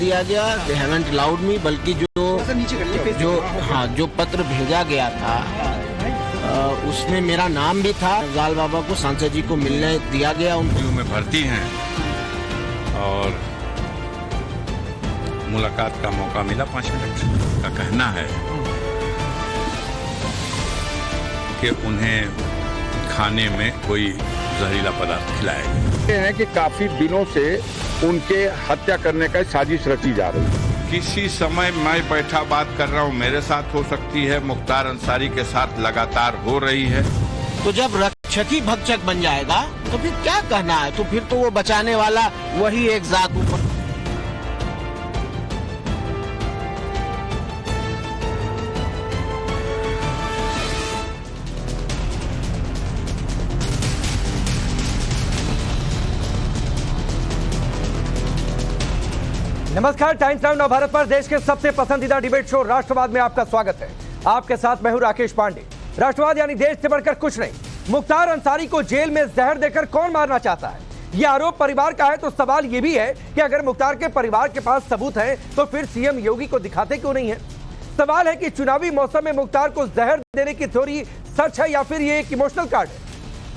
दिया गया, they haven't allowed me, बल्कि जो पत्र भेजा गया था उसमें मेरा नाम भी था। अफजाल बाबा को, सांसद जी को मिलने दिया गया। उनको में भर्ती हैं और मुलाकात का मौका मिला 5 मिनट का। कहना है कि उन्हें खाने में कोई जहरीला पदार्थ खिलाया गया है कि काफी दिनों से उनके हत्या करने का साजिश रची जा रही है। किसी समय मैं बैठा बात कर रहा हूँ, मेरे साथ हो सकती है, मुख्तार अंसारी के साथ लगातार हो रही है। तो जब रक्षक ही भक्षक बन जाएगा तो फिर क्या कहना है? तो फिर तो वो बचाने वाला वही एक जात ऊपर। नमस्कार, टाइम्स नाउ नव भारत पर देश के सबसे पसंदीदा डिबेट शो राष्ट्रवाद में आपका स्वागत है। आपके साथ मैं हूं राकेश पांडे। राष्ट्रवाद यानी देश से बढ़कर कुछ नहीं। मुख्तार अंसारी को जेल में जहर देकर कौन मारना चाहता है? यह आरोप परिवार का है, तो सवाल यह भी है कि अगर मुख्तार के परिवार के पास सबूत है तो फिर सीएम योगी को दिखाते क्यों नहीं है? सवाल है कि चुनावी मौसम में मुख्तार को जहर देने की थ्योरी सच है या फिर ये एक इमोशनल कार्ड है?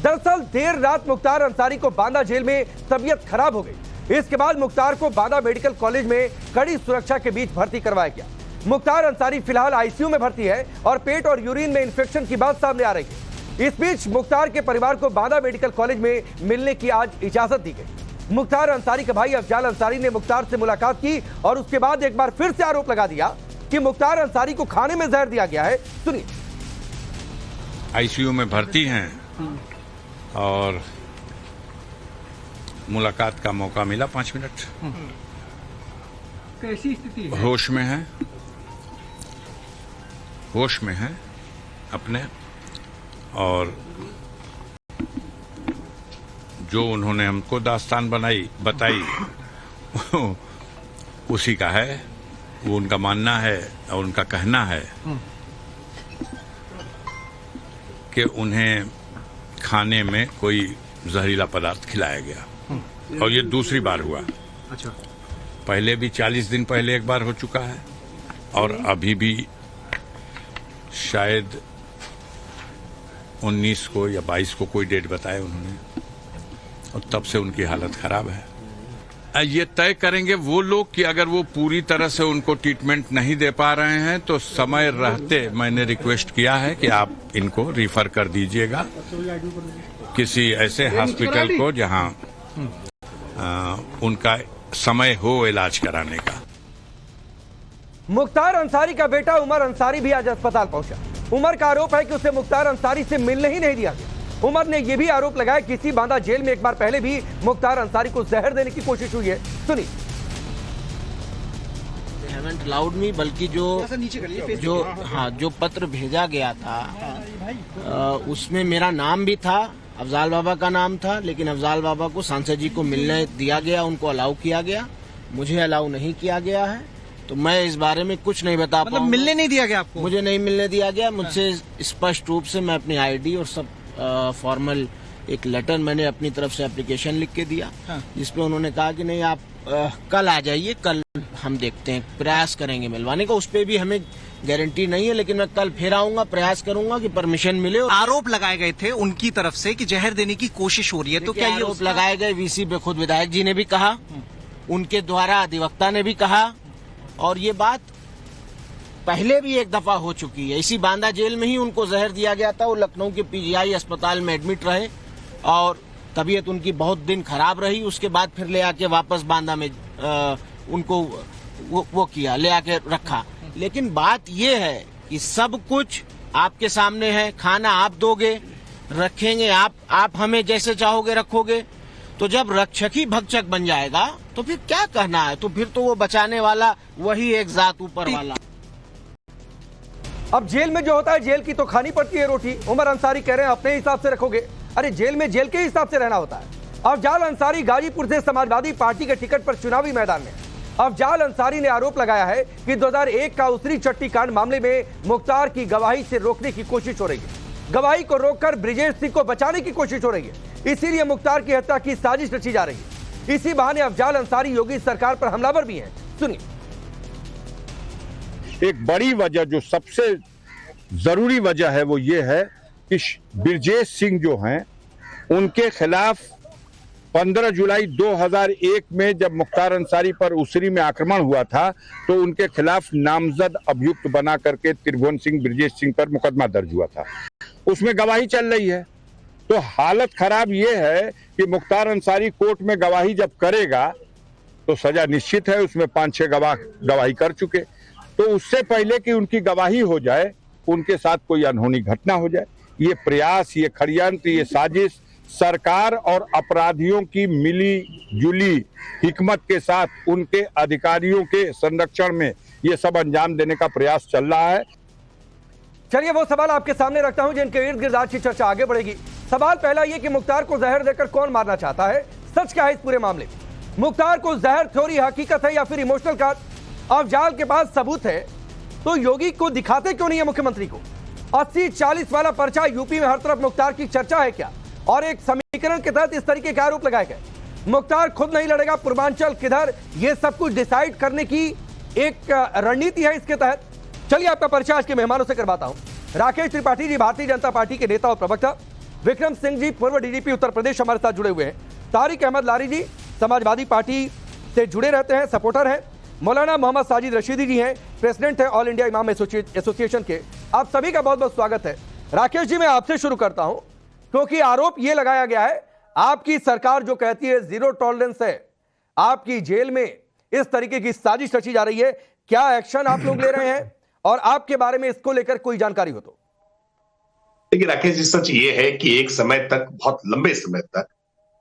दरअसल देर रात मुख्तार अंसारी को बांदा जेल में तबीयत खराब हो गई। इसके बाद मुख्तार को बांदा मेडिकल कॉलेज में कड़ी सुरक्षा के बीच भर्ती करवाया गया। मुख्तार अंसारी फिलहाल आईसीयू में भर्ती है और पेट और यूरिन में इंफेक्शन की बात सामने आ रही है। इस बीच मुख्तार के परिवार को बांदा मेडिकल कॉलेज में मिलने की आज इजाजत दी गई। मुख्तार अंसारी के भाई अफजाल अंसारी ने मुख्तार से मुलाकात की और उसके बाद एक बार फिर से आरोप लगा दिया कि मुख्तार अंसारी को खाने में जहर दिया गया है। सुनिए। आईसीयू में भर्ती हैं और मुलाकात का मौका मिला 5 मिनट। कैसी स्थिति है? होश में है अपने, और जो उन्होंने हमको दास्तान बताई उसी का है, वो उनका मानना है और उनका कहना है कि उन्हें खाने में कोई जहरीला पदार्थ खिलाया गया और ये दूसरी बार हुआ। अच्छा। पहले भी 40 दिन पहले एक बार हो चुका है और अभी भी शायद 19 को या 22 को कोई डेट बताया उन्होंने, और तब से उनकी हालत खराब है। ये तय करेंगे वो लोग कि अगर वो पूरी तरह से उनको ट्रीटमेंट नहीं दे पा रहे हैं तो समय रहते मैंने रिक्वेस्ट किया है कि आप इनको रिफर कर दीजिएगा किसी ऐसे हॉस्पिटल को जहां उनका समय हो इलाज कराने का। मुख्तार अंसारी का बेटा उमर अंसारी भी आज अस्पताल पहुंचा। उमर का आरोप है कि उसे मुख्तार अंसारी से मिलने ही नहीं दिया गया। उमर ने यह भी आरोप लगाया कि इसी बांदा जेल में एक बार पहले भी मुख्तार अंसारी को जहर देने की कोशिश हुई है। सुनिए। दे हैवंट अलाउड मी, बल्कि जो पत्र भेजा गया था उसमें मेरा नाम भी था, अफजाल बाबा का नाम था, लेकिन अफजाल बाबा को सांसद जी को मिलने दिया गया, उनको अलाउ किया गया, मुझे अलाउ नहीं किया गया है। तो मैं इस बारे में कुछ नहीं बता पाऊंगा। मतलब मिलने नहीं दिया गया आपको? मुझे नहीं मिलने दिया गया। मुझसे स्पष्ट रूप से मैं अपनी आईडी और सब फॉर्मल एक लेटर मैंने अपनी तरफ से एप्लीकेशन लिख के दिया, जिसपे उन्होंने कहा कि नहीं आप कल आ जाइए, कल हम देखते हैं, प्रयास करेंगे मिलवाने का। उस पर भी हमें गारंटी नहीं है, लेकिन मैं कल फिर आऊंगा, प्रयास करूंगा कि परमिशन मिले। आरोप लगाए गए थे उनकी तरफ से कि जहर देने की कोशिश हो रही है, तो क्या ये आरोप लगाए गए? वीसी पे खुद विधायक जी ने भी कहा, उनके द्वारा अधिवक्ता ने भी कहा, और ये बात पहले भी एक दफा हो चुकी है। इसी बांदा जेल में ही उनको जहर दिया गया था। वो लखनऊ के पीजीआई अस्पताल में एडमिट रहे और तबीयत उनकी बहुत दिन खराब रही। उसके बाद फिर ले आके वापस बांदा में उनको वो किया, ले आके रखा। लेकिन बात ये है कि सब कुछ आपके सामने है। खाना आप दोगे, रखेंगे आप हमें जैसे चाहोगे रखोगे। तो जब रक्षक ही भक्षक बन जाएगा तो फिर क्या कहना है? तो फिर तो वो बचाने वाला वही एक जात ऊपर वाला। अब जेल में जो होता है, जेल की तो खानी पड़ती है रोटी। उमर अंसारी कह रहे हैं अपने हिसाब से रखोगे। अरे जेल में जेल के हिसाब से रहना होता है। अफजाल अंसारी गाजीपुर से समाजवादी पार्टी के टिकट पर चुनावी मैदान में। अफजाल अंसारी ने आरोप लगाया है कि 2001 का उसरी चट्टी कांड मामले में मुख्तार की गवाही से रोकने की कोशिश हो रही है। गवाही को रोककर ब्रिजेश सिंह को बचाने की कोशिश हो रही है। इसीलिए मुख्तार की हत्या की साजिश रची जा रही है। इसी बहाने अफजाल अंसारी योगी सरकार पर हमलावर भी हैं। सुनिए। एक बड़ी वजह जो सबसे जरूरी वजह है वो ये है कि ब्रजेश सिंह जो हैं उनके खिलाफ 15 जुलाई 2001 में जब मुख्तार अंसारी पर उसरी में आक्रमण हुआ था तो उनके खिलाफ नामजद अभियुक्त बना करके त्रिभुवन सिंह ब्रजेश सिंह पर मुकदमा दर्ज हुआ था। उसमें गवाही चल रही है। तो हालत खराब ये है कि मुख्तार अंसारी कोर्ट में गवाही जब करेगा तो सजा निश्चित है। उसमें 5-6 गवाह गवाही कर चुके। तो उससे पहले कि उनकी गवाही हो जाए, उनके साथ कोई अनहोनी घटना हो जाए, ये प्रयास, ये षड्यंत्र, ये साजिश सरकार और अपराधियों की मिली जुली हिकमत के साथ उनके अधिकारियों के संरक्षण में ये सब अंजाम देने का प्रयास चल रहा है। चलिए वो सवाल आपके सामने रखता हूं जिनके इर्द गिर्द आज की चर्चा आगे बढ़ेगी। सवाल पहला ये कि मुख्तार को जहर देकर कौन मारना चाहता है? सच क्या है इस पूरे मामले में? मुख्तार को जहर थ्योरी हकीकत है या फिर इमोशनल कार्ड? अफजाल के पास सबूत है तो योगी को दिखाते क्यों नहीं है मुख्यमंत्री को? 80-40 वाला पर्चा यूपी में हर तरफ मुख्तार की चर्चा है क्या? और एक समीकरण के तहत इस तरीके के आरोप लगाए गए। मुख्तार खुद नहीं लड़ेगा, पूर्वांचल किधर, यह सब कुछ डिसाइड करने की एक रणनीति है इसके तहत। चलिए आपका परिचय आज के मेहमानों से करवाता हूं। राकेश त्रिपाठी जी भारतीय जनता पार्टी के नेता और प्रवक्ता, विक्रम सिंह जी पूर्व डीजीपी उत्तर प्रदेश हमारे साथ जुड़े हुए हैं, तारिक अहमद लारी जी समाजवादी पार्टी से जुड़े रहते हैं, सपोर्टर हैं, मौलाना मोहम्मद साजिद रशीदी जी हैं, प्रेसिडेंट है ऑल इंडिया इमाम एसोसिएशन के। आप सभी का बहुत बहुत स्वागत है। राकेश जी मैं आपसे शुरू करता हूं क्योंकि आरोप यह लगाया गया है आपकी सरकार जो कहती है जीरो टॉलरेंस है, आपकी जेल में इस तरीके की साजिश रची जा रही है, क्या एक्शन आप लोग ले रहे हैं और आपके बारे में इसको लेकर कोई जानकारी हो तो? देखिए राकेश जी, सच ये है कि एक समय तक, बहुत लंबे समय तक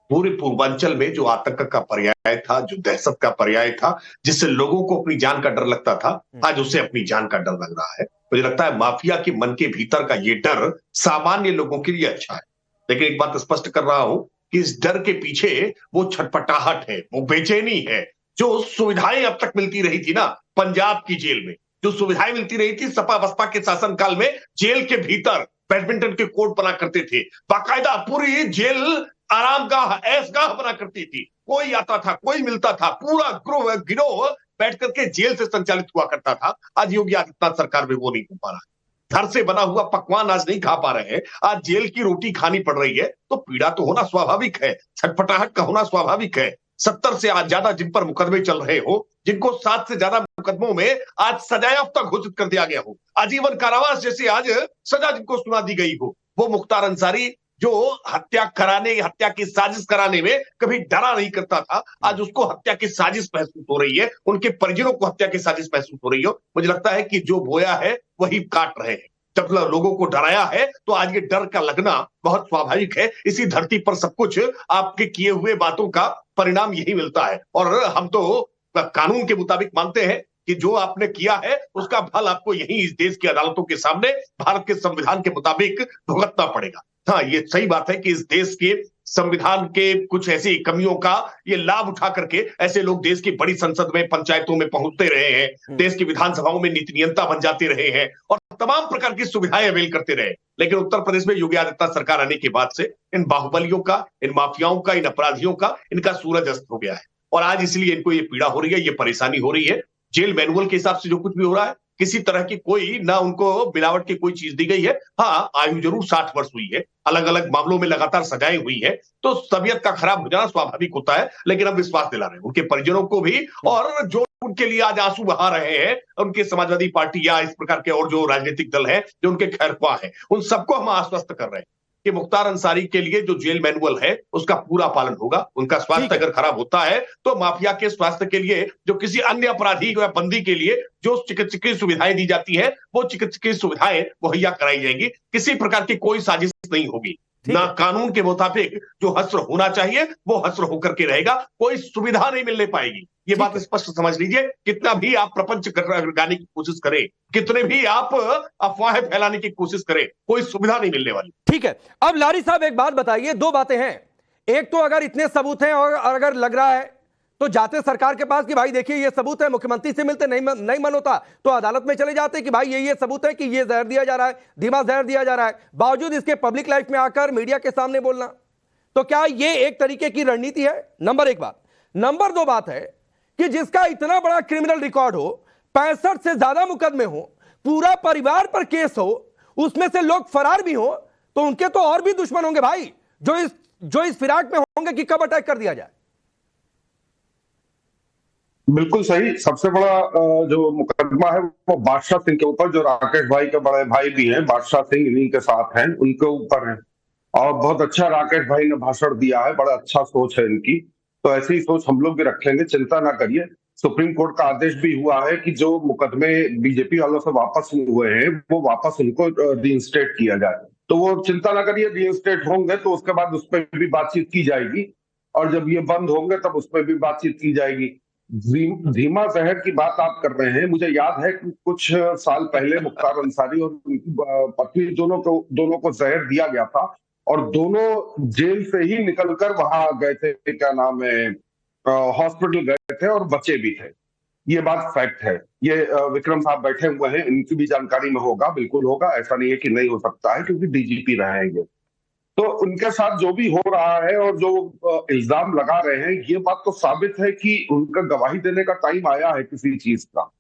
पूरे पूर्वांचल में जो आतंक का पर्याय था, जो दहशत का पर्याय था, जिससे लोगों को अपनी जान का डर लगता था, आज उसे अपनी जान का डर लग रहा है। मुझे लगता है माफिया के मन के भीतर का ये डर सामान्य लोगों के लिए अच्छा है, लेकिन एक बात स्पष्ट कर रहा हूं कि इस डर के पीछे वो छटपटाहट है, वो बेचैनी है। जो सुविधाएं अब तक मिलती रही थी ना पंजाब की जेल में, जो सुविधाएं मिलती रही थी सपा बसपा के शासनकाल में, जेल के भीतर बैडमिंटन के कोर्ट बना करते थे, बाकायदा पूरी जेल आरामगाह, ऐशगाह बना करती थी, कोई आता था, कोई मिलता था, पूरा गिरोह बैठ करके जेल से संचालित हुआ करता था। आज योगी आदित्यनाथ सरकार में वो नहीं हो पा रहा है। घर से बना हुआ पकवान आज नहीं खा पा रहे हैं, आज जेल की रोटी खानी पड़ रही है, तो पीड़ा तो होना स्वाभाविक है, छटपटाहट का होना स्वाभाविक है। 70 से आज ज्यादा जिन पर मुकदमे चल रहे हो, जिनको 7 से ज्यादा मुकदमों में आज सजायाफ्ता घोषित कर दिया गया हो, आजीवन कारावास जैसे आज सजा जिनको सुना दी गई हो, वो मुख्तार अंसारी जो हत्या की साजिश कराने में कभी डरा नहीं करता था, आज उसको हत्या की साजिश महसूस हो रही है, उनके परिजनों को हत्या की साजिश महसूस हो रही हो। मुझे लगता है कि जो बोया है वही काट रहे हैं। जब लोगों को डराया है तो आज ये डर का लगना बहुत स्वाभाविक है। इसी धरती पर सब कुछ आपके किए हुए बातों का परिणाम यही मिलता है, और हम तो कानून के मुताबिक मानते हैं कि जो आपने किया है उसका फल आपको यही इस देश की अदालतों के सामने भारत के संविधान के मुताबिक भुगतना पड़ेगा। हाँ, ये सही बात है कि इस देश के संविधान के कुछ ऐसी कमियों का ये लाभ उठा करके ऐसे लोग देश की बड़ी संसद में, पंचायतों में पहुंचते रहे हैं, देश की विधानसभाओं में नीति नियंता बन जाते रहे हैं और तमाम प्रकार की सुविधाएं अवेल करते रहे। लेकिन उत्तर प्रदेश में योगी आदित्यनाथ सरकार आने के बाद से इन बाहुबलियों का, इन माफियाओं का, इन अपराधियों का, इनका सूरज अस्त हो गया है और आज इसलिए इनको ये पीड़ा हो रही है, ये परेशानी हो रही है। जेल मैनुअल के हिसाब से जो कुछ भी हो रहा है, किसी तरह की कोई ना उनको मिलावट की कोई चीज दी गई है। हाँ, आयु जरूर 60 वर्ष हुई है, अलग अलग मामलों में लगातार सजाएं हुई है, तो तबीयत का खराब हो जाना स्वाभाविक होता है, लेकिन हम विश्वास दिला रहे हैं उनके परिजनों को भी, और जो उनके लिए आज आंसू बहा रहे हैं उनके समाजवादी पार्टी या इस प्रकार के और जो राजनीतिक दल हैं जो उनके खैरख्वाह हैं, उन सबको हम आश्वस्त कर रहे हैं कि मुख्तार अंसारी के लिए जो जेल मैनुअल है उसका पूरा पालन होगा। उनका स्वास्थ्य अगर खराब होता है तो माफिया के स्वास्थ्य के लिए, जो किसी अन्य अपराधी या बंदी के लिए जो चिकित्सकीय सुविधाएं दी जाती है, वो चिकित्सकीय सुविधाएं मुहैया कराई जाएंगी। किसी प्रकार की कोई साजिश नहीं होगी, ना कानून के मुताबिक जो हस्र होना चाहिए वो हस्र होकर के रहेगा, कोई सुविधा नहीं मिलने पाएगी। ये बात स्पष्ट समझ लीजिए। कितना भी आप प्रपंच लगाने की कोशिश करें, कितने भी आप अफवाहें फैलाने की कोशिश करें, कोई सुविधा नहीं मिलने वाली। ठीक है, अब लारी साहब एक बात बताइए, दो बातें हैं। एक तो अगर इतने सबूत हैं और अगर लग रहा है तो जाते सरकार के पास कि भाई देखिए ये सबूत है, मुख्यमंत्री से मिलते, नहीं मन होता तो अदालत में चले जाते कि भाई ये सबूत है कि ये जहर दिया जा रहा है, धीमा जहर दिया जा रहा है, बावजूद इसके पब्लिक लाइफ में आकर मीडिया के सामने बोलना, तो क्या ये एक तरीके की रणनीति है? नंबर एक बात। नंबर दो बात है कि जिसका इतना बड़ा क्रिमिनल रिकॉर्ड हो, 65 से ज्यादा मुकदमे हो, पूरा परिवार पर केस हो, उसमें से लोग फरार भी हो, तो उनके तो और भी दुश्मन होंगे भाई, जो इस फिराक में होंगे कि कब अटैक कर दिया जाए। बिल्कुल सही। सबसे बड़ा जो मुकदमा है वो बादशाह सिंह के ऊपर, जो राकेश भाई के बड़े भाई भी हैं, बादशाह सिंह इन्हीं के साथ हैं, उनके ऊपर है। और बहुत अच्छा राकेश भाई ने भाषण दिया है, बड़ा अच्छा सोच है इनकी, तो ऐसी सोच हम लोग भी रखेंगे, चिंता ना करिए। सुप्रीम कोर्ट का आदेश भी हुआ है कि जो मुकदमे बीजेपी वालों से वापस हुए हैं वो वापस उनको रीइंस्टेट किया जाए, तो वो चिंता ना करिए, रीइंस्टेट होंगे तो उसके बाद उस पर भी बातचीत की जाएगी, और जब ये बंद होंगे तब उस पर भी बातचीत की जाएगी। धीमा जहर की बात आप कर रहे हैं, मुझे याद है कि कुछ साल पहले मुख्तार अंसारी और पत्नी दोनों को जहर दिया गया था, और दोनों जेल से ही निकलकर वहां गए थे, क्या नाम है, हॉस्पिटल गए थे और बचे भी थे। ये बात फैक्ट है। ये विक्रम साहब बैठे हुए हैं, इनकी भी जानकारी में होगा, बिल्कुल होगा, ऐसा नहीं है कि नहीं हो सकता है, क्योंकि डीजीपी रहेंगे। तो उनके साथ जो भी हो रहा है और जो इल्जाम लगा रहे हैं, ये बात तो साबित है कि उनका गवाही देने का टाइम आया है किसी चीज का,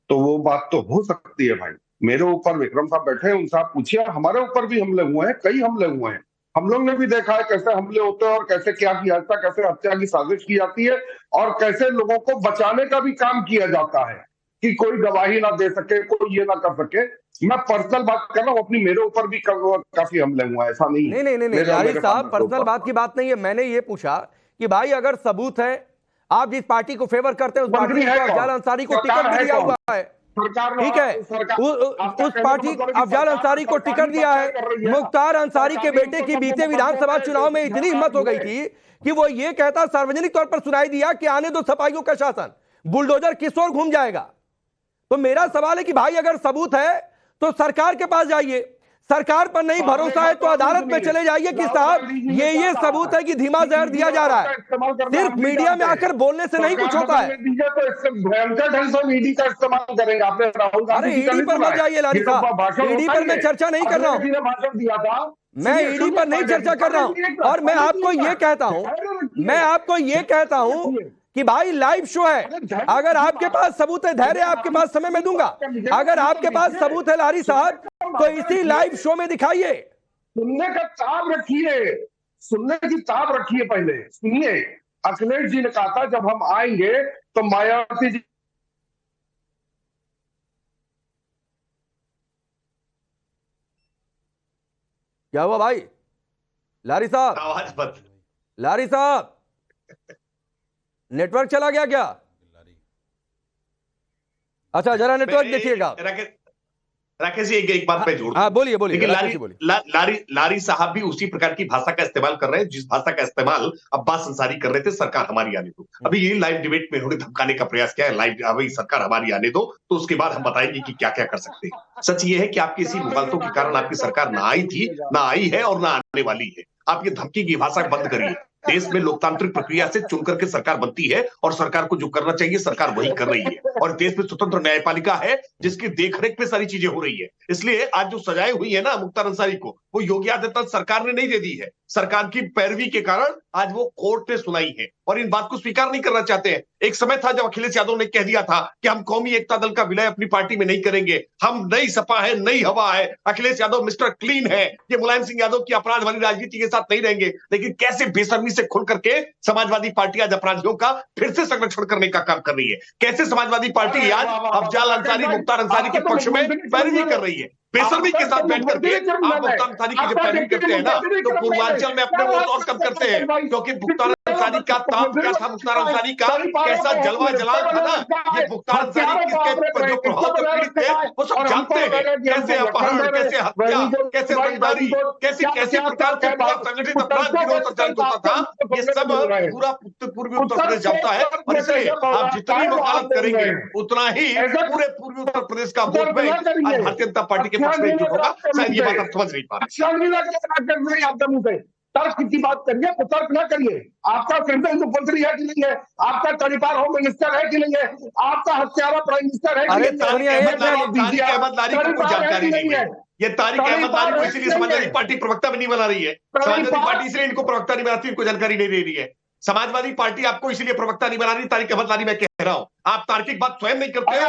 तो वो बात तो हो सकती है भाई। मेरे ऊपर विक्रम साहब बैठे हैं, उनसे आप पूछिए, हमारे ऊपर भी हमले हुए हैं, कई हमले हुए हैं, हम लोग ने भी देखा है कैसे हमले होते हैं और कैसे क्या किया जाता है, कैसे हत्या की साजिश की जाती है, और कैसे लोगों को बचाने का भी काम किया जाता है कि कोई गवाही ना दे सके, कोई ये ना कर सके। मैं पर्सनल बात कर रहा हूँ अपनी, मेरे ऊपर भी काफी हमले हुए हैं, ऐसा नहीं। नहीं यारी साहब, पर्सनल बात की बात नहीं है। मैंने ये पूछा कि भाई अगर सबूत है, आप जिस पार्टी को फेवर करते हैं उस पार्टी को अफजाल अंसारी को टिकट भी दिया हुआ है, ठीक है, उस पार्टी अफजाल अंसारी को टिकट दिया है। मुख्तार अंसारी के बेटे की बीते विधानसभा चुनाव में इतनी हिम्मत हो गई थी कि वो ये कहता, सार्वजनिक तौर पर सुनाई दिया कि आने दो सपाइयों का शासन, बुलडोजर किस ओर घूम जाएगा। तो मेरा सवाल है कि भाई अगर सबूत है तो सरकार के पास जाइए, सरकार पर नहीं भरोसा है तो अदालत में चले जाइए कि साहब ये सबूत है कि धीमा जहर दिया जा रहा है। सिर्फ मीडिया में आकर बोलने से नहीं कुछ होता है। ईडी का इस्तेमाल करेंगे आपने, राहुल अरे ईडी पर मत जाइए लारी साहब, ईडी पर मैं चर्चा नहीं कर रहा हूँ, भाषण दिया था, मैं ईडी पर नहीं चर्चा कर रहा हूँ। और मैं आपको ये कहता हूँ कि भाई लाइव शो है, अगर आपके पास सबूत है, धैर्य आपके पास, समय में दूंगा, अगर आपके पास सबूत है लारी साहब तो इसी लाइव शो में दिखाइए। सुनने का ताब रखिए, सुनने की ताब रखिए, पहले सुनिए। अखिलेश जी ने कहा था जब हम आएंगे तो मायावती जी, क्या हुआ भाई लारी साहब? आवाज बंद। लारी साहब नेटवर्क चला गया क्या? अच्छा जरा नेटवर्क देखिएगा। राकेश जी एक बात पे जोड़, हाँ बोलिए लारी साहब भी उसी प्रकार की भाषा का इस्तेमाल कर रहे हैं जिस भाषा का इस्तेमाल अब्बास अंसारी कर रहे थे, सरकार हमारी आने दो। अभी ये लाइव डिबेट में उन्होंने धमकाने का प्रयास किया है, लाइव अभी सरकार हमारी आने दो, तो उसके बाद हम बताएंगे कि क्या क्या कर सकते हैं। सच ये है कि आपकी इसी मुगलतों के कारण आपकी सरकार ना आई थी, ना आई है और ना आने वाली है। आप ये धमकी की भाषा बंद करिए। देश में लोकतांत्रिक प्रक्रिया से चुन करके सरकार बनती है और सरकार को जो करना चाहिए सरकार वही कर रही है, और देश में स्वतंत्र न्यायपालिका है जिसकी देखरेख में सारी चीजें हो रही है। इसलिए आज जो सजाएं हुई है ना मुख्तार अंसारी को, वो योगी आदित्यनाथ सरकार ने नहीं दे दी है, सरकार की पैरवी के कारण आज वो कोर्ट ने सुनाई है और इन बात को स्वीकार नहीं करना चाहते हैं। एक समय था जब अखिलेश यादव ने कह दिया था कि हम कौमी एकता दल का विलय अपनी पार्टी में नहीं करेंगे, हम नई सपा है, नई हवा है, अखिलेश यादव मिस्टर क्लीन है, ये मुलायम सिंह यादव की अपराध वाली राजनीति के साथ नहीं रहेंगे। लेकिन कैसे बेशर्मी से खुल करके समाजवादी पार्टी आज अपराधियों का फिर से संरक्षण करने का काम कर रही है। कैसे समाजवादी पार्टी आज अफजाल अंसारी, मुख्तार अंसारी के पक्ष में पैरवी कर रही है, बेशर्मी के साथ बैठ करके। आप मुख्तार अंसारी की जब पैरवी करते हैं ना तो पूर्वांचल में अपने वोट और कम करते हैं, क्योंकि मुख्तार अंसारी का ताप क्या था, मुख्तार अंसारी का कैसा जलवा जलाल था ना, ये मुख्तार अंसारी किसके जो प्रभाव से पीड़ित थे वो सब जानते हैं। कैसे अपहरण, कैसे हत्या, कैसे रंगदारी, कैसे प्रकार के संगठित अपराध गिरोह संचालित होता था, ये सब पूरा पूर्वी उत्तर प्रदेश जानता है। और इसलिए आप जितनी वकालत करेंगे उतना ही पूरे पूर्वी उत्तर प्रदेश का वोट बैंक आज भारतीय जनता पार्टी के पक्ष में एकजुट होगा। शायद ये बात आप समझ नहीं पा रहे। तर्क की बात करिए, तर्क ना करिए। आपका सेंट्रल मुख्यमंत्री है कि नहीं है, आपका तड़ीपार होम मिनिस्टर है कि नहीं है, आपका हत्यारा प्राइम मिनिस्टर है कि नहीं है। तारिक अहमद लारी को कोई जानकारी नहीं है, ये तारिक अहमद लारी को इसलिए समाजवादी पार्टी प्रवक्ता भी नहीं बना रही है, समाजवादी पार्टी इसलिए इनको प्रवक्ता नहीं बनाती, इनको जानकारी नहीं दे रही है। समाजवादी पार्टी आपको इसलिए प्रवक्ता नहीं बना रही, तारिक अहमद लारी मैं कह रहा हूं, आप तार्किक बात स्वयं नहीं करते हैं।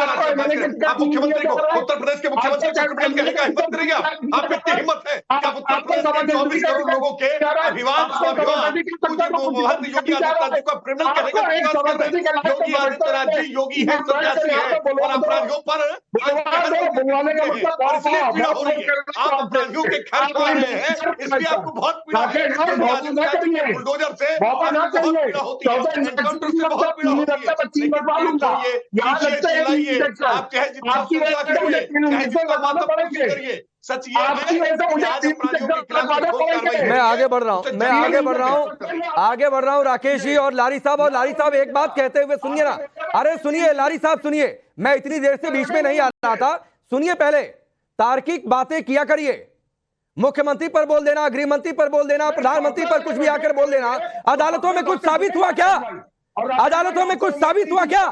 आप मुख्यमंत्री को, उत्तर प्रदेश के मुख्यमंत्री को क्रिमिनल कहने का हिम्मत करेंगे? आप इतनी हिम्मत है कि आप उत्तर प्रदेश के 24 करोड़ लोगों के अभिमान स्वाभिमान योगी आदित्यनाथ जी को क्रिमिनल कहने का प्रयास कर रहे हैं। योगी आदित्यनाथ जी योगी है, सन्यासी है और अपराधियों पर इसलिए पीड़ा हो रही है। आप अपराधियों के खैर खा रहे हैं, इसलिए आपको बहुत पीड़ा है। बुलडोजर से बहुत पीड़ा होती है, एनकाउंटर से बहुत पीड़ा होती है। आप चाहे जितना करिए, चाहे जितना मातम करिए, सच ये है कि आज अपराधियों के खिलाफ मैं आगे बढ़ रहा हूं राकेश जी और लारी साहब एक बात कहते हुए सुनिए ना। अरे सुनिए लारी साहब सुनिए, मैं इतनी देर से बीच में नहीं आ रहा था, सुनिए पहले। तार्किक बातें किया करिए, मुख्यमंत्री पर बोल देना, गृह मंत्री पर बोल देना, प्रधानमंत्री पर कुछ भी आकर बोल देना। अदालतों में कुछ साबित हुआ क्या? अदालतों में कुछ साबित हुआ क्या?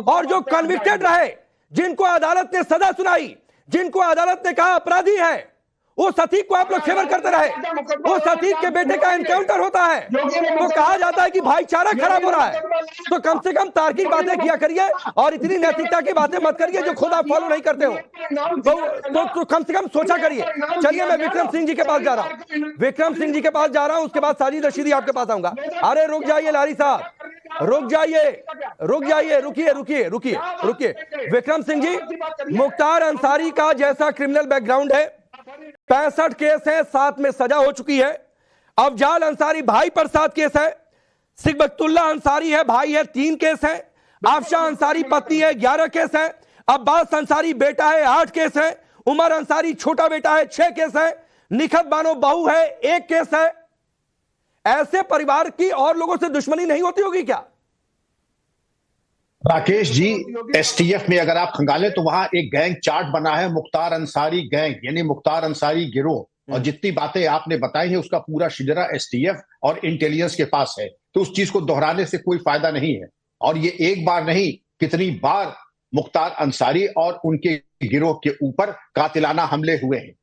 और जो कन्विक्टेड रहे, जिनको अदालत ने सजा सुनाई, जिनको अदालत ने कहा अपराधी है, उस अतीक को आप लोग फेवर करते रहे। उस अतीक के बेटे का एनकाउंटर होता है तो कहा जाता है कि भाईचारा खराब हो रहा है। तो कम से कम तार्किक बातें किया करिए और इतनी नैतिकता की बातें मत करिए जो खुद आप फॉलो नहीं करते हो। तो कम से कम सोचा करिए। चलिए मैं विक्रम सिंह जी के पास जा रहा हूं, उसके बाद साजिद रशीदी आपके पास आऊंगा। अरे रुक जाइए लारी साहब, रुक जाइए, रुकिए। विक्रम सिंह जी, मुख्तार अंसारी का जैसा क्रिमिनल बैकग्राउंड है, 65 केस है, 7 में सजा हो चुकी है। अफजाल अंसारी भाई पर 7 केस है, सिकबतुल्ला अंसारी है भाई है, 3 केस है, आफशा अंसारी पत्नी है, 11 केस है, अब्बास अंसारी बेटा है, 8 केस है, उमर अंसारी छोटा बेटा है, 6 केस है, निखत बानो बहू है, 1 केस है। ऐसे परिवार की और लोगों से दुश्मनी नहीं होती होगी क्या? राकेश जी, एसटीएफ में अगर आप खंगालें तो वहां एक गैंग चार्ट बना है, मुख्तार अंसारी गैंग, यानी मुख्तार अंसारी गिरोह। और जितनी बातें आपने बताई हैं उसका पूरा शिजरा एसटीएफ और इंटेलिजेंस के पास है, तो उस चीज को दोहराने से कोई फायदा नहीं है। और ये एक बार नहीं, कितनी बार मुख्तार अंसारी और उनके गिरोह के ऊपर कातिलाना हमले हुए हैं,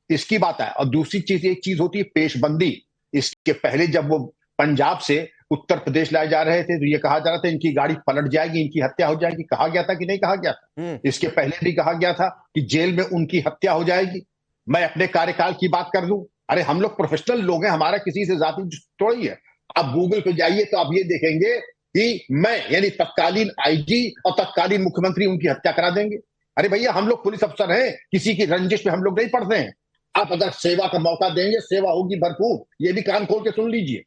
इसकी बात है। और दूसरी चीज, एक चीज होती है पेशबंदी। इसके पहले जब वो पंजाब से उत्तर प्रदेश लाए जा रहे थे तो ये कहा जा रहा था इनकी गाड़ी पलट जाएगी, इनकी हत्या हो जाएगी। कहा गया था कि नहीं कहा गया था? इसके पहले भी कहा गया था कि जेल में उनकी हत्या हो जाएगी। मैं अपने कार्यकाल की बात कर लूं, अरे हम लोग प्रोफेशनल लोग हैं, हमारा किसी से जाति थोड़ी है। आप गूगल पे जाइए तो आप ये देखेंगे कि मैं यानी तत्कालीन आईजी और तत्कालीन मुख्यमंत्री उनकी हत्या करा देंगे। अरे भैया, हम लोग पुलिस अफसर हैं, किसी की रंजिश में हम लोग नहीं पड़ते हैं। आप अगर सेवा का मौका देंगे, सेवा होगी भरपूर। ये भी कान खोल के सुन लीजिए।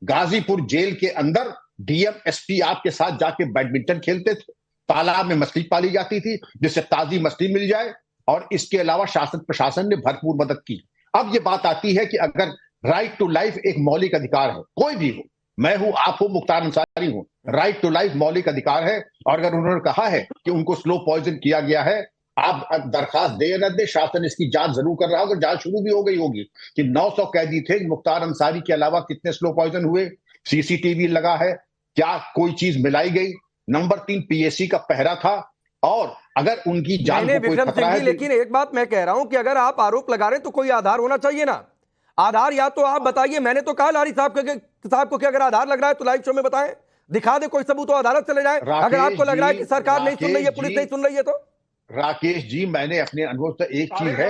गाजीपुर जेल के अंदर डीएम एसपी आपके साथ जाके बैडमिंटन खेलते थे, तालाब में मछली पाली जाती थी जिससे ताजी मछली मिल जाए, और इसके अलावा शासन प्रशासन ने भरपूर मदद की। अब ये बात आती है कि अगर राइट टू लाइफ एक मौलिक अधिकार है, कोई भी हो, मैं हूं, आप हो, मुख्तार अंसारी हूं, राइट टू लाइफ मौलिक अधिकार है। और अगर उन्होंने कहा है कि उनको स्लो पॉइजन किया गया है, आप दरखास्त दे न दे, शासन इसकी जांच जरूर कर रहा होगा। जांच शुरू भी हो गई होगी कि 900 कैदी थे, मुख्तार अंसारी के अलावा कितने स्लो पॉइजन हुए, सीसीटीवी लगा है, क्या कोई चीज मिलाई गई। नंबर 3 पीएससी का पहरा था। और अगर उनकी जान को कोई खतरा है, लेकिन एक बात मैं कह रहा हूं कि अगर आप आरोप लगा रहे हैं तो कोई आधार होना चाहिए ना। आधार या तो आप बताइए, मैंने तो कहा लारी साहब को कि अगर आधार लग रहा है तो लाइव शो में बताएं, दिखा दे कोई सबूत, तो अदालत चले जाए। अगर आपको लग रहा है कि सरकार नहीं सुन रही है, पुलिस नहीं सुन रही है, तो राकेश जी, मैंने अपने अनुभव से एक चीज है,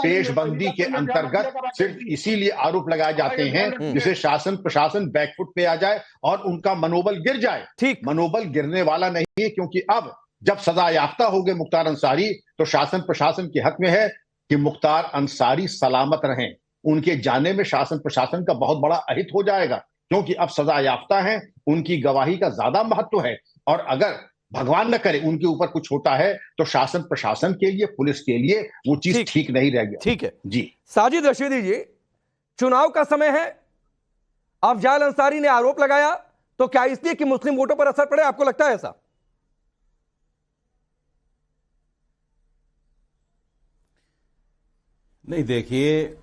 पेशबंदी के अंतर्गत सिर्फ इसीलिए आरोप लगाए जाते हैं जिसे शासन प्रशासन बैकफुट पे आ जाए और उनका मनोबल गिर जाए। ठीक, मनोबल गिरने वाला नहीं है, क्योंकि अब जब सजा याफ्ता हो गए मुख्तार अंसारी, तो शासन प्रशासन के हक में है कि मुख्तार अंसारी सलामत रहें। उनके जाने में शासन प्रशासन का बहुत बड़ा अहित हो जाएगा, क्योंकि अब सजा याफ्ता है, उनकी गवाही का ज्यादा महत्व है। और अगर भगवान न करे उनके ऊपर कुछ होता है तो शासन प्रशासन के लिए, पुलिस के लिए वो चीज ठीक नहीं रहेगी। ठीक है जी। साजिद रशीदी जी, चुनाव का समय है, अफजाल अंसारी ने आरोप लगाया, तो क्या इसलिए कि मुस्लिम वोटों पर असर पड़े, आपको लगता है ऐसा? नहीं, देखिए,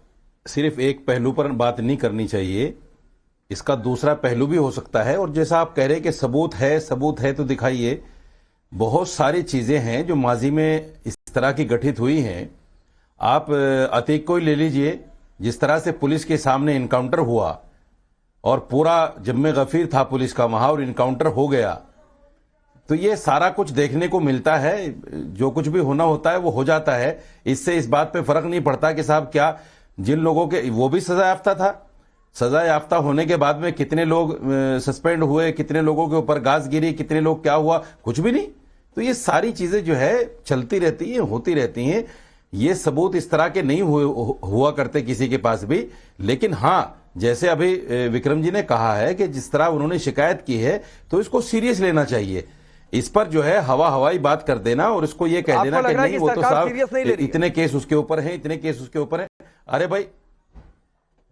सिर्फ एक पहलू पर बात नहीं करनी चाहिए, इसका दूसरा पहलू भी हो सकता है। और जैसा आप कह रहे हैं कि सबूत है तो दिखाइए। बहुत सारी चीजें हैं जो माजी में इस तरह की गठित हुई हैं। आप अतीक को ही ले लीजिए, जिस तरह से पुलिस के सामने इनकाउंटर हुआ, और पूरा जिम्मे गफीर था पुलिस का वहां और इनकाउंटर हो गया, तो ये सारा कुछ देखने को मिलता है। जो कुछ भी होना होता है वो हो जाता है। इससे इस बात पे फर्क नहीं पड़ता कि साहब क्या जिन लोगों के, वो भी सजा याफ्ता था, सजा याफ्ता होने के बाद में कितने लोग सस्पेंड हुए, कितने लोगों के ऊपर गाज गिरी, कितने लोग क्या हुआ, कुछ भी नहीं। तो ये सारी चीजें जो है चलती रहती हैं, होती रहती हैं। ये सबूत इस तरह के नहीं हुआ करते किसी के पास भी। लेकिन हाँ, जैसे अभी विक्रम जी ने कहा है कि जिस तरह उन्होंने शिकायत की है तो इसको सीरियस लेना चाहिए। इस पर जो है हवाई बात कर देना और इसको ये कह देना कि नहीं, वो तो साहब इतने केस उसके ऊपर हैं, इतने केस उसके ऊपर हैं। अरे भाई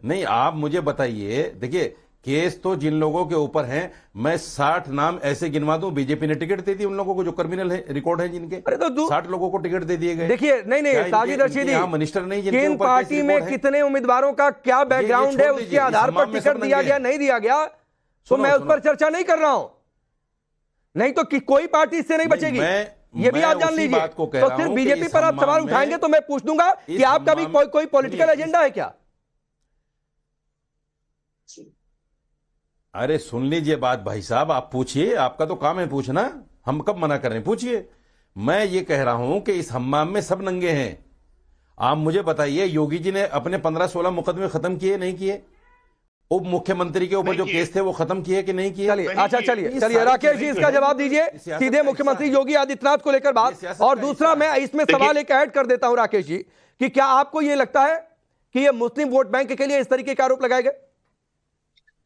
नहीं, आप मुझे बताइए, देखिए केस तो जिन लोगों के ऊपर हैं, मैं 60 नाम ऐसे गिनवा दूं, बीजेपी ने टिकट दे दी उन लोगों को जो क्रिमिनल है, रिकॉर्ड है जिनके। अरे तो 60 लोगों को टिकट दे दिए गए। देखिए नहीं साजिद रशीदी, मिनिस्टर नहीं, किन पार्टी में कितने उम्मीदवारों का क्या बैकग्राउंड है, उसके आधार पर टिकट दिया गया नहीं दिया गया, तो मैं उस पर चर्चा नहीं कर रहा हूं। नहीं तो कोई पार्टी इससे नहीं बचेगी, ये भी आप जान लीजिए। तो सिर्फ बीजेपी पर आप सवाल उठाएंगे तो मैं पूछ दूंगा कि आपका भी कोई पॉलिटिकल एजेंडा है क्या? अरे सुन लीजिए बात भाई साहब, आप पूछिए, आपका तो काम है पूछना, हम कब मना कर रहे हैं, पूछिए। मैं ये कह रहा हूं कि इस हम्माम में सब नंगे हैं। आप मुझे बताइए, योगी जी ने अपने 15-16 मुकदमे खत्म किए नहीं किए? उप मुख्यमंत्री के ऊपर जो केस थे वो खत्म किए कि नहीं किए? अच्छा चलिए राकेश जी इसका जवाब दीजिए, सीधे मुख्यमंत्री योगी आदित्यनाथ को लेकर बात। और दूसरा मैं इसमें सवाल एक ऐड कर देता हूं राकेश जी, कि क्या आपको यह लगता है कि ये मुस्लिम वोट बैंक के लिए इस तरीके के आरोप लगाए गए?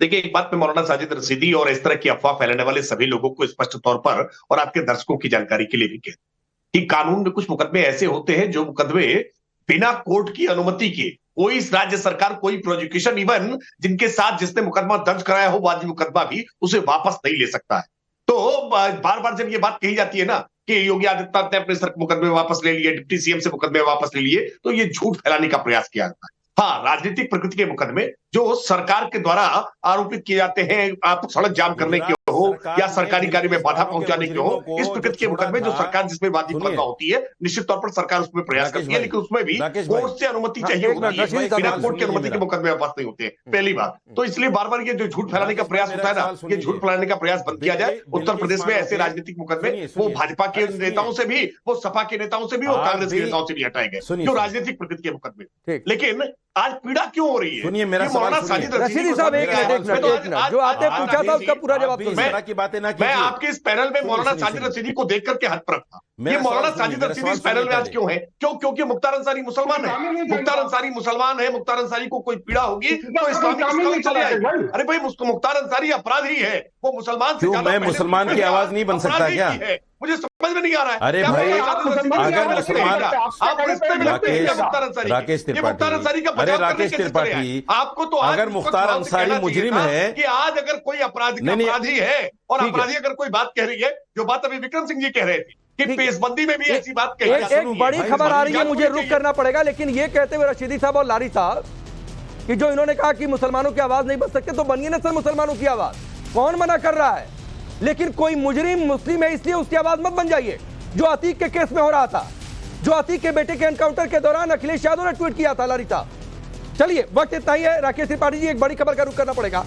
देखिए, एक बात में मौलाना साजिद रशीदी और इस तरह की अफवाह फैलाने वाले सभी लोगों को स्पष्ट तौर पर और आपके दर्शकों की जानकारी के लिए भी कहते कि कानून में कुछ मुकदमे ऐसे होते हैं जो मुकदमे बिना कोर्ट की अनुमति के कोई राज्य सरकार, कोई प्रोसिक्यूशन, इवन जिनके साथ जिसने मुकदमा दर्ज कराया हो वादी मुकदमा भी, उसे वापस नहीं ले सकता है। तो बार बार जब ये बात कही जाती है ना कि योगी आदित्यनाथ ने अपने मुकदमे वापस ले लिए, डिप्टी सीएम से मुकदमे वापस ले लिए, तो ये झूठ फैलाने का प्रयास किया जाता है। हाँ, राजनीतिक प्रकृति के मुकदमे जो सरकार के द्वारा आरोपित किए जाते हैं, आप सड़क जाम करने के हो या सरकारी कार्य में बाधा पहुंचाने के हो, इस प्रकृति के मुकदमे जो सरकार जिसमें वादी मुकदमा होती है, निश्चित तौर पर सरकार उसमें प्रयास करती है, लेकिन उसमें भी कोर्ट से अनुमति चाहिए होती है। बिना कोर्ट की अनुमति के मुकदमे वापस नहीं होते हैं, पहली बात। तो इसलिए बार बार ये जो झूठ फैलाने का प्रयास होता है ना, ये झूठ फैलाने का प्रयास बंद किया जाए। उत्तर प्रदेश में ऐसे राजनीतिक मुकदमे वो भाजपा के नेताओं से भी, वो सपा के नेताओं से भी और कांग्रेस के नेताओं से भी हटाए गए, जो राजनीतिक प्रकृति के मुकदमे। लेकिन आज पीड़ा क्यों हो रही है? सुनिए मेरा सवाल रशीदी साहब, एक मिनट जो आपने पूछा था उसका पूरा जवाब की बातें ना मैं आपके इस पैनल में मौलाना साजिद रशीदी को देख करके हद था। ये मौलाना साजिद रशीदी इस पैनल में आज क्यों है? क्योंकि मुख्तार अंसारी मुसलमान है। मुख्तार अंसारी मुसलमान है, मुख्तार अंसारी को कोई पीड़ा होगी तो इस्लामिक चले आएगी। अरे भाई, मुख्तार अंसारी अपराधी है, वो मुसलमान से मैं मुसलमान की आवाज नहीं बन सकता क्या? मुझे समझ में नहीं आ रहा है। अरे भाई, अगर मुसलमान राकेश त्रिपाठी, आपको तो अगर मुख्तार अंसारी मुजरिम है कि आज अगर कोई अपराधी है और अपराधी अगर कोई बात कह रही है, जो बात अभी विक्रम सिंह जी कह रहे थे कि पेशबंदी में भी ऐसी बात कही जाती है। एक बड़ी खबर आ रही है, मुझे रुक करना पड़ेगा, लेकिन ये कहते हुए रशीदी साहब और लारी साहब कि जो इन्होंने कहा कि मुसलमानों की आवाज नहीं बन सकते, तो बनिए ना सर मुसलमानों की आवाज, कौन मना कर रहा है? लेकिन कोई मुजरिम मुस्लिम है इसलिए उसकी आवाज मत बन जाइए। जो अतीक के केस में हो रहा था, जो अतीक के बेटे के एनकाउंटर के दौरान अखिलेश यादव ने ट्वीट किया था, लारी साहब। चलिए, वक्त इतना ही है। राकेश त्रिपाठी जी, एक बड़ी खबर का रुख करना पड़ेगा।